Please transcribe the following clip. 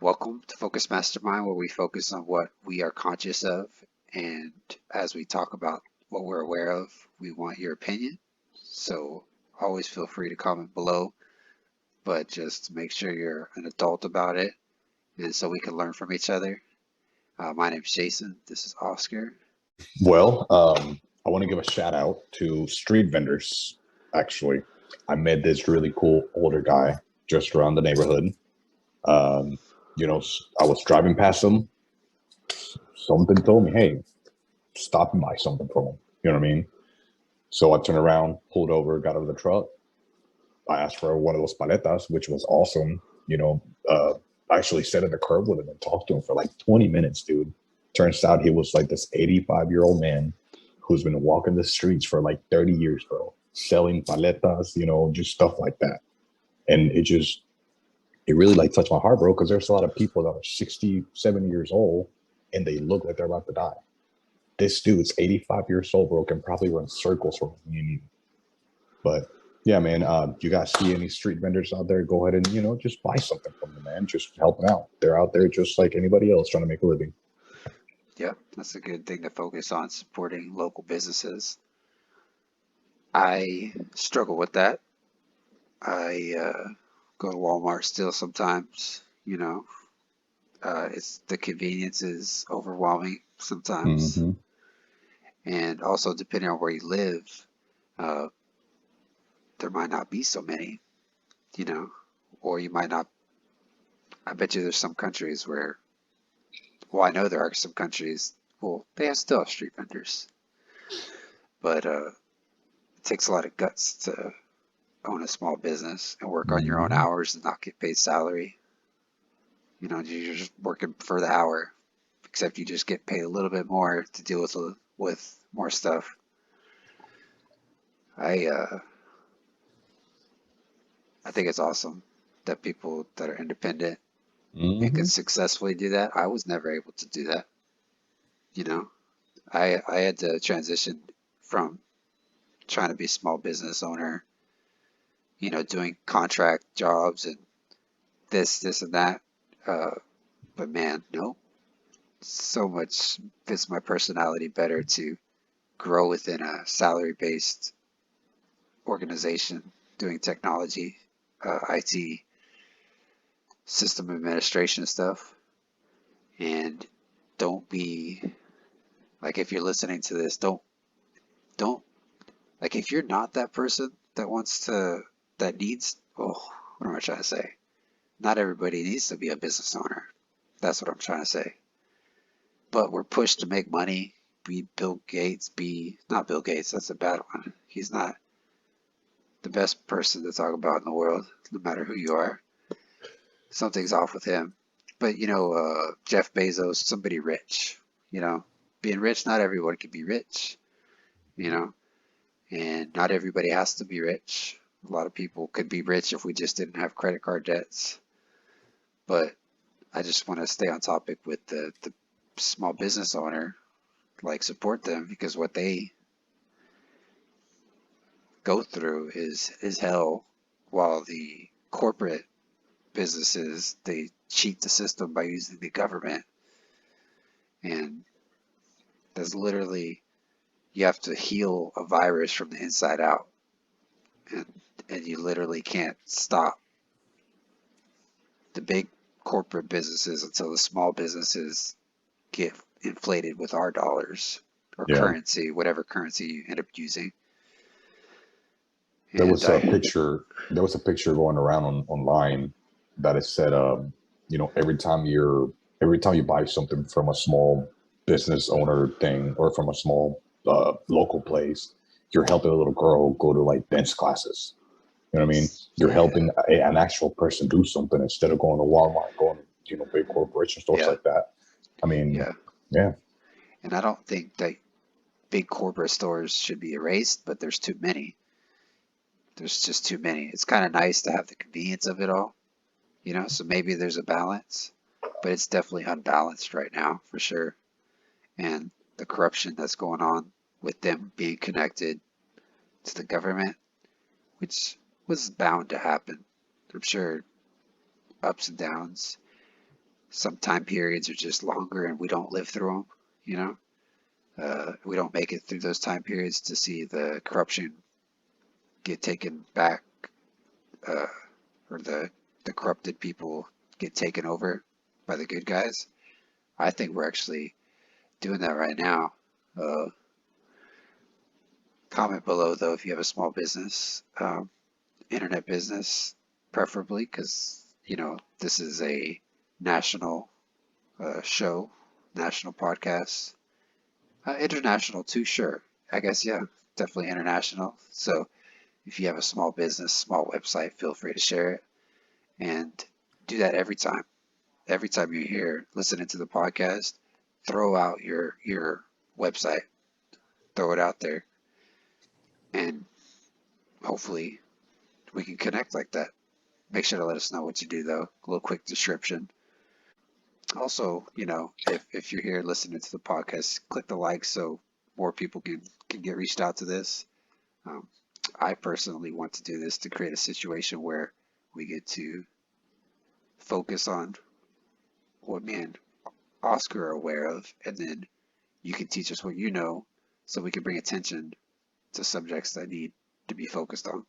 Welcome to Focus Mastermind, where we focus on what we are conscious of. And as we talk about what we're aware of, we want your opinion. So always feel free to comment below, but just make sure you're an adult about it and so we can learn from each other. My name is Jason. This is Oscar. I want to give a shout out to street vendors. Actually, I met this really cool older guy just around the neighborhood. Um, I was driving past him. Something told me, "Hey, stop and buy something from him." You know what I mean? So I turned around, pulled over, got out of the truck. I asked for one of those paletas, which was awesome. I actually sat in the curb with him and talked to him for like 20 minutes, dude. Turns out he was like this 85-year-old man who's been walking the streets for like 30 years, bro, selling paletas, just stuff like that. And it really like touched my heart, bro, because there's a lot of people that are 60, 70 years old and they look like they're about to die. This dude's 85 years old, bro, can probably run circles for me. But yeah, man, you guys see any street vendors out there, go ahead and, just buy something from them, man. Just help them out. They're out there just like anybody else trying to make a living. Yep, that's a good thing to focus on, supporting local businesses. I struggle with that. I go to Walmart still sometimes, it's the convenience is overwhelming sometimes. Mm-hmm. And also, depending on where you live, uh, there might not be so many, you know, or you might not. I bet you there's some countries where, well, I know there are some countries, well, they have still have street vendors, but it takes a lot of guts to own a small business and work on your own Mm-hmm. hours and not get paid salary. You're just working for the hour, except you just get paid a little bit more to deal with more stuff. I uh, I think it's awesome that people that are independent and can Mm-hmm. successfully do that. I was never able to do that. You know, I had to transition from trying to be a small business owner, doing contract jobs and this and that. Uh, but man, no, so much fits my personality better to grow within a salary-based organization doing technology, IT, system administration stuff. And don't be like, if you're listening to this, don't like, if you're not that person that wants to, that needs, oh, what am I trying to say? Not everybody needs to be a business owner. That's what I'm trying to say. But we're pushed to make money. Be Bill Gates, be not Bill Gates, that's a bad one. He's not the best person to talk about in the world, no matter who you are. Something's off with him. But Jeff Bezos, somebody rich, you know, being rich, not everyone can be rich, you know, and not everybody has to be rich. A lot of people could be rich if we just didn't have credit card debts. But I just want to stay on topic with the small business owner, like support them because what they go through is hell, while the corporate businesses, they cheat the system by using the government, and that's literally, you have to heal a virus from the inside out, and and you literally can't stop the big corporate businesses until the small businesses get inflated with our dollars or Yeah. currency, whatever currency you end up using. There And was a picture. There was a picture going around online that it said, every time you buy something from a small business owner thing or from a small local place, you're helping a little girl go to like dance classes. You know what I mean? You're yeah, helping an actual person do something instead of going to Walmart, going to big corporation stores yeah, like that. I mean, yeah. yeah, And I don't think that big corporate stores should be erased, but there's too many. There's just too many. It's kind of nice to have the convenience of it all, so maybe there's a balance, but it's definitely unbalanced right now for sure. And the corruption that's going on with them being connected to the government, which was bound to happen. I'm sure ups and downs. some time periods are just longer and we don't live through them, you know? We don't make it through those time periods to see the corruption get taken back, uh, or the corrupted people get taken over by the good guys. I think we're actually doing that right now. Uh, Comment below though if you have a small business, internet business, preferably, because this is a national show, national podcast, international too. Sure, I guess yeah, definitely international. So if you have a small business, small website, feel free to share it and do that every time. Every time you're here listening to the podcast, throw out your website, throw it out there, and hopefully we can connect like that. Make sure to let us know what you do though. A little quick description. Also, if you're here listening to the podcast, click the like so more people can get reached out to this. Um, I personally want to do this to create a situation where we get to focus on what me and Oscar are aware of, and then you can teach us what you know so we can bring attention to subjects that need to be focused on.